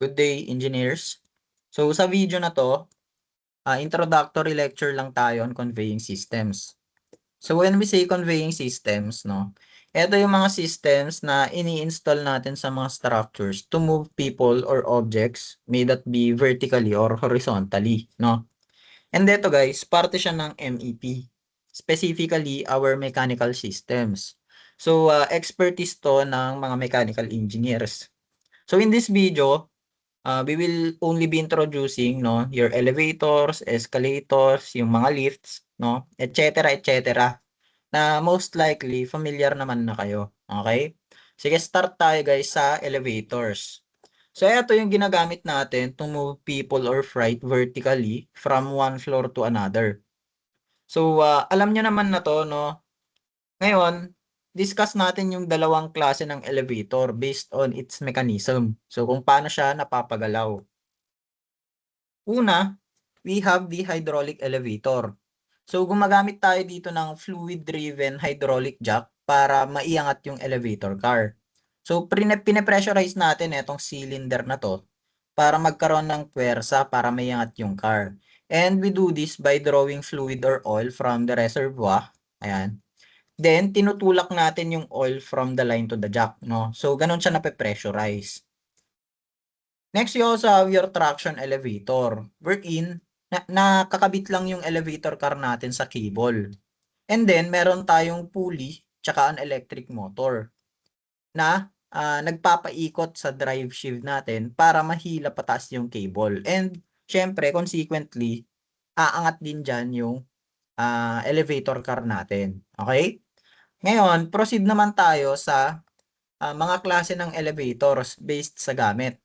Good day, engineers. So sa video na to, introductory lecture lang tayo on conveying systems. So when we say conveying systems, no, ito yung mga systems na ini-install natin sa mga structures to move people or objects, may that be vertically or horizontally, no. And ito guys, parte siya ng MEP, specifically our mechanical systems. So expertise to ng mga mechanical engineers. So in this video, we will only be introducing your elevators, escalators, yung mga lifts, etc. Na most likely familiar naman na kayo. Okay? Sige, start tayo guys sa elevators. So ito yung ginagamit natin to move people or freight vertically from one floor to another. So alam nyo naman na to, no? Ngayon, discuss natin yung dalawang klase ng elevator based on its mechanism. So kung paano siya napapagalaw. Una, we have the hydraulic elevator. So gumagamit tayo dito ng fluid-driven hydraulic jack para maiangat yung elevator car. So pine-pressurize natin itong cylinder na to para magkaroon ng puwersa para maiangat yung car. And we do this by drawing fluid or oil from the reservoir. Ayan. Then tinutulak natin yung oil from the line to the jack, no? So ganun siya nape-pressurize. Next, you also have your traction elevator, wherein nakakabit lang yung elevator car natin sa cable. And then, meron tayong pulley tsaka an electric motor na nagpapaikot sa drive shaft natin para mahila pataas yung cable. And, syempre, consequently, aangat din dyan yung elevator car natin. Okay? Ngayon, proceed naman tayo sa mga klase ng elevators based sa gamit.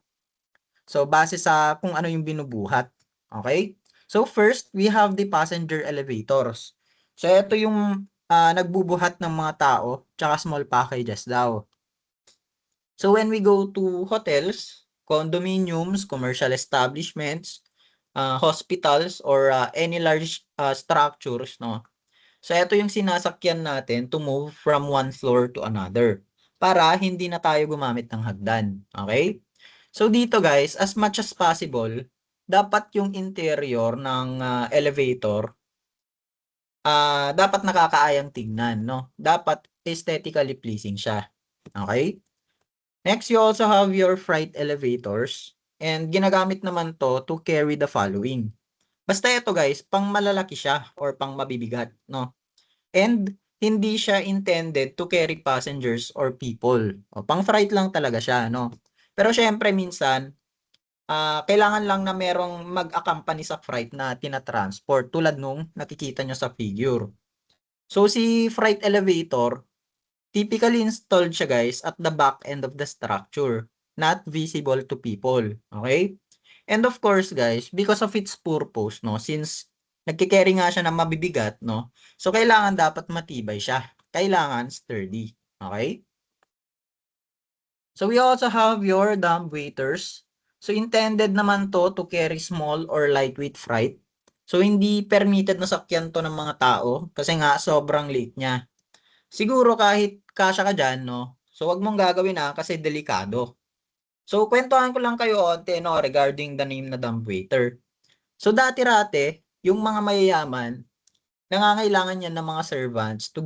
So, base sa kung ano yung binubuhat. Okay? So, first, we have the passenger elevators. So, ito yung nagbubuhat ng mga tao tsaka small packages daw. So, when we go to hotels, condominiums, commercial establishments, hospitals, or any large structures, no? So, ito yung sinasakyan natin to move from one floor to another para hindi na tayo gumamit ng hagdan. Okay? So, dito guys, as much as possible, dapat yung interior ng elevator dapat nakakaayang tingnan, no? Dapat aesthetically pleasing siya. Okay? Next, you also have your freight elevators. And ginagamit naman to carry the following. Basta ito guys, pang malalaki siya or pang mabibigat, no? And hindi siya intended to carry passengers or people. O, pang freight lang talaga siya, no? Pero syempre minsan, kailangan lang na merong mag-accompany sa freight na tinatransport tulad nung nakikita nyo sa figure. So si freight elevator, typically installed siya guys at the back end of the structure, not visible to people. Okay? And of course guys, because of its purpose, no, since nagkikerry nga siya ng mabibigat, no, so kailangan dapat matibay siya. Kailangan sturdy. Okay? So we also have your dumb waiters. So intended naman to carry small or lightweight freight. So hindi permitted na sakyan to ng mga tao kasi nga sobrang liit niya. Siguro kahit kasya ka dyan, no? So wag mong gagawin kasi delikado. So kwentuhan ko lang kayo onte no regarding the name na dumb waiter. So dati-rate, yung mga mayayaman, nangangailangan yan ng mga servants to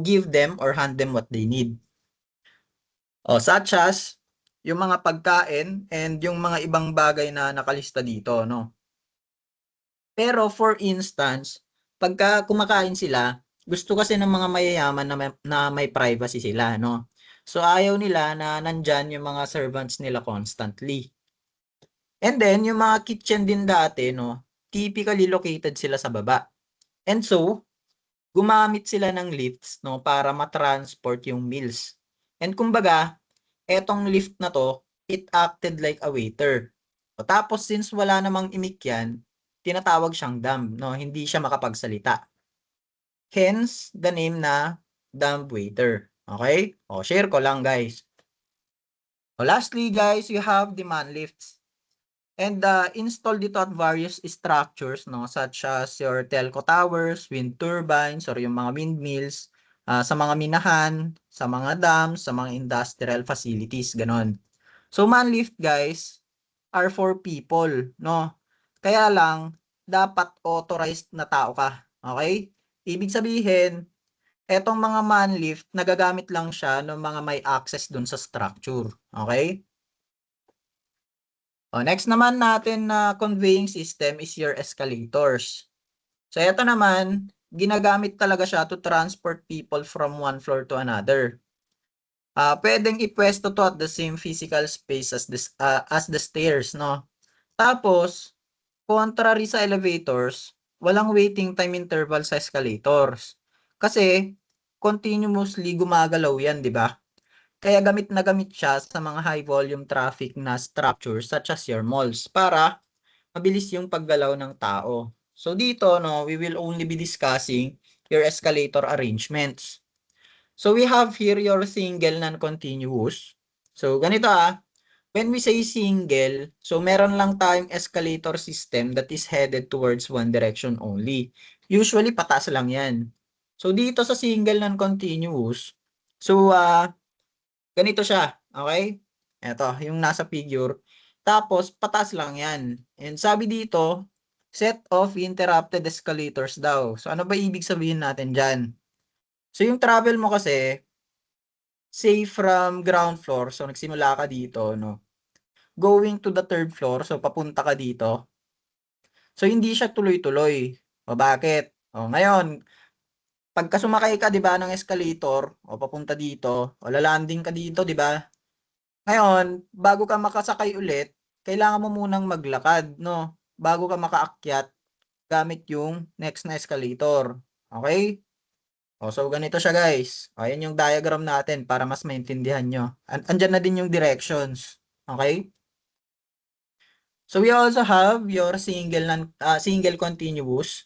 give them or hand them what they need. Such as yung mga pagkain and yung mga ibang bagay na nakalista dito, no? Pero for instance, pagka kumakain sila, gusto kasi ng mga mayayaman na may privacy sila, no? So ayaw nila na nandyan yung mga servants nila constantly. And then, yung mga kitchen din dati, no? Typically located sila sa baba. And so, gumamit sila ng lifts, no? Para matransport yung meals. And kumbaga, etong lift na to, it acted like a waiter. Tapos since wala namang imik yan, tinatawag siyang dumb, no? Hindi siya makapagsalita. Hence, the name na dumb waiter. Okay? Share ko lang guys. Lastly guys, you have the man lifts. And installed dito at various structures, no? Such as your telco towers, wind turbines, or yung mga windmills, sa mga minahan, sa mga dams, sa mga industrial facilities, ganon. So, man lift guys, are for people, no? Kaya lang, dapat authorized na tao ka. Okay? Ibig sabihin, etong mga man lift, nagagamit lang siya ng mga may access dun sa structure. Okay? O, next naman natin na conveying system is your escalators. So, ito naman, ginagamit talaga siya to transport people from one floor to another. Pwedeng ipwesto to at the same physical space as the stairs, no? Tapos, contrary sa elevators, walang waiting time interval sa escalators. Kasi, continuously gumagalaw yan, di ba? Kaya gamit na gamit siya sa mga high volume traffic na structures such as your malls para mabilis yung paggalaw ng tao. So dito, no, we will only be discussing your escalator arrangements. So we have here your single non-continuous. So ganito when we say single, so meron lang tayong escalator system that is headed towards one direction only. Usually pataas lang yan. So dito sa single non-continuous, so ganito siya, okay? Ito, yung nasa figure. Tapos pataas lang yan. And sabi dito, set of interrupted escalators daw. So ano ba ibig sabihin natin diyan? So yung travel mo kasi, say from ground floor, so nagsimula ka dito, no? Going to the third floor, so papunta ka dito. So hindi siya tuloy-tuloy. O bakit? O ngayon, pagka sumakay ka 'di ba ng escalator o papunta dito, o lalanding ka dito 'di ba? Ngayon, bago ka makasakay ulit, kailangan mo munang maglakad, no? Bago ka makaakyat gamit yung next na escalator. Okay? O, so ganito siya guys. O, yan yung diagram natin para mas maintindihan nyo. Andyan na din yung directions. Okay? So we also have your single continuous.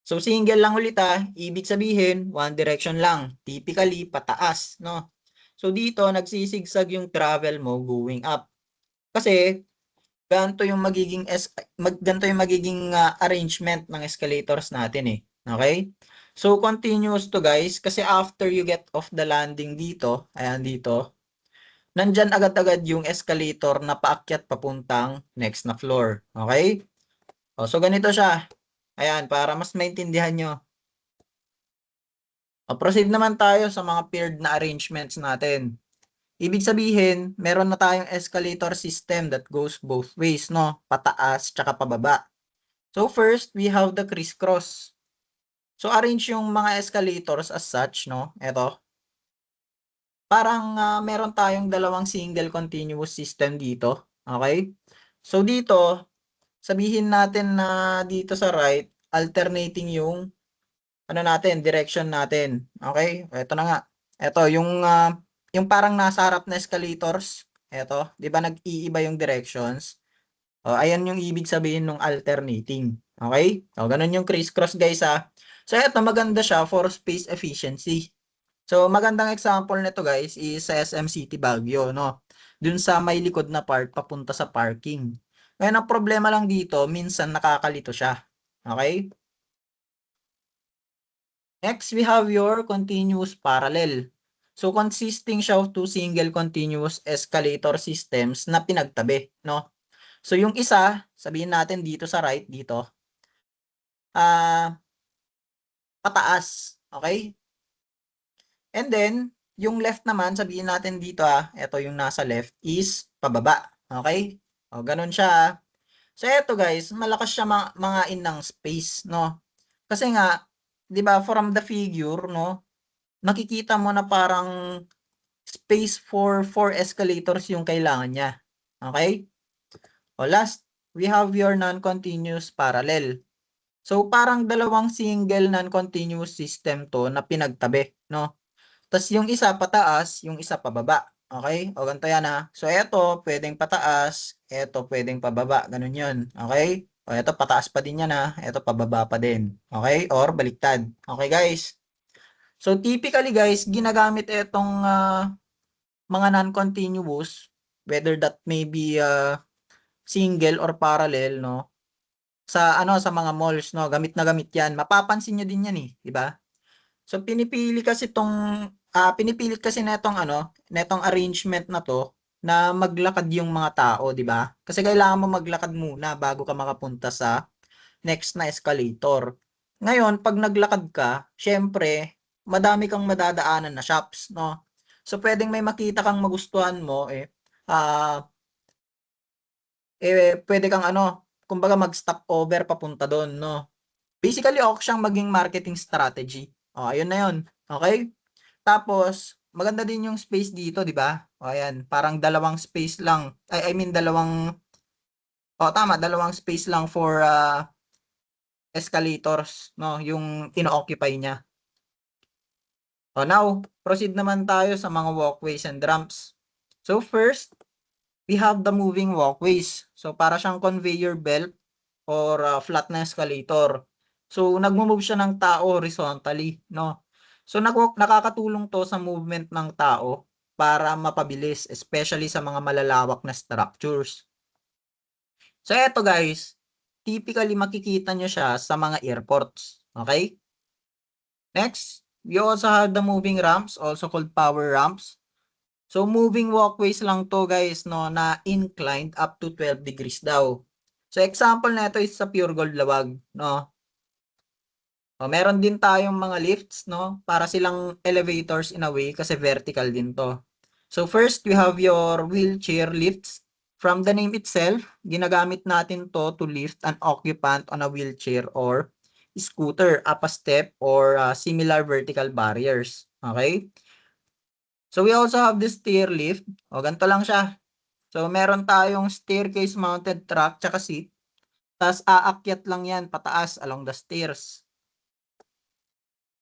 So single lang ulit ibig sabihin one direction lang, typically pataas, no? So dito nagsisigsag yung travel mo going up. Kasi ganito yung ganito yung magiging arrangement ng escalators natin Okay? So continuous to guys kasi after you get off the landing dito, ayan dito, nandyan agad-agad yung escalator na paakyat papuntang next na floor. Okay? So ganito siya. Ayan, para mas maintindihan nyo. Proceed naman tayo sa mga paired na arrangements natin. Ibig sabihin, meron na tayong escalator system that goes both ways, no? Pataas tsaka pababa. So first, we have the crisscross. So arrange yung mga escalators as such, no? Ito. Parang meron tayong dalawang single continuous system dito. Okay? So dito, sabihin natin na dito sa right, alternating yung natin, direction natin. Okay? Ito na nga. Ito, yung parang nasa harap na escalators. Ito, di ba nag-iiba yung directions? Ayan yung ibig sabihin ng alternating. Okay? Ganun yung crisscross guys So, ito maganda siya for space efficiency. So, magandang example nito guys is sa SM City Baguio, no? Dun sa may likod na part papunta sa parking. Ngayon, ang problema lang dito, minsan nakakalito siya. Okay? Next, we have your continuous parallel. So, consisting siya of two single continuous escalator systems na pinagtabi, no? So, yung isa, sabihin natin dito sa right, dito, pataas, okay? And then, yung left naman, sabihin natin dito, ito yung nasa left, is pababa, okay? Ganun siya, So, eto guys, malakas siya mga inang space, no? Kasi nga, 'di ba, from the figure, no, nakikita mo na parang space for 4 escalators yung kailangan niya. Okay? Last, we have your non-continuous parallel. So, parang dalawang single non-continuous system to na pinagtabi, no? Tapos yung isa pataas, yung isa pababa. Okay? Ganito yan So, eto, pwedeng pataas, eto, pwedeng pababa. Ganun yun. Okay? Eto, pataas pa din yan Eto, pababa pa din. Okay? Or baliktad. Okay, guys? So, typically, guys, ginagamit etong mga non-continuous, whether that may be single or parallel, no? Sa mga malls, no? Gamit na gamit yan. Mapapansin nyo din yan, di ba? So pinipilit kasi netong arrangement na to na maglakad yung mga tao, di ba? Kasi kailangan mo maglakad muna bago ka makapunta sa next na escalator. Ngayon, pag naglakad ka, syempre, madami kang madadaanan na shops, no? So, pwedeng may makita kang magustuhan mo, pwede kang ano, kumbaga mag-stop over papunta doon, no? Basically, okay siyang maging marketing strategy. O, ayun na yun. Okay? Tapos, maganda din yung space dito, di ba? O, ayan, parang dalawang space lang. I mean, dalawang space lang for escalators, no? Yung ino-occupy niya. O, now, proceed naman tayo sa mga walkways and ramps. So, first, we have the moving walkways. So, para siyang conveyor belt or flat na escalator. So, nagmo-move siya ng tao horizontally, no? So, nakakatulong to sa movement ng tao para mapabilis, especially sa mga malalawak na structures. So, eto guys, typically makikita nyo siya sa mga airports. Okay? Next, we also have the moving ramps, also called power ramps. So, moving walkways lang to guys, no, na inclined up to 12 degrees daw. So, example na ito is sa Pure Gold Lawag, no. O, meron din tayong mga lifts, no, para silang elevators in a way kasi vertical din to. So, first, we have your wheelchair lifts. From the name itself, ginagamit natin to lift an occupant on a wheelchair or scooter up a step or similar vertical barriers. Okay? So, we also have this stair lift. O, ganito lang siya. So, meron tayong staircase mounted track tsaka seat. Tapos, aakyat lang yan pataas along the stairs.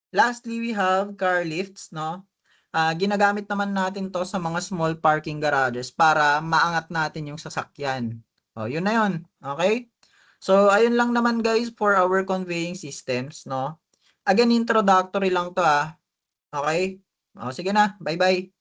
Lastly, we have car lifts, no? Ginagamit naman natin to sa mga small parking garages para maangat natin yung sasakyan. O, yun na yun. Okay? So, ayun lang naman guys for our conveying systems, no? Again, introductory lang to Okay? O, sige na. Bye-bye.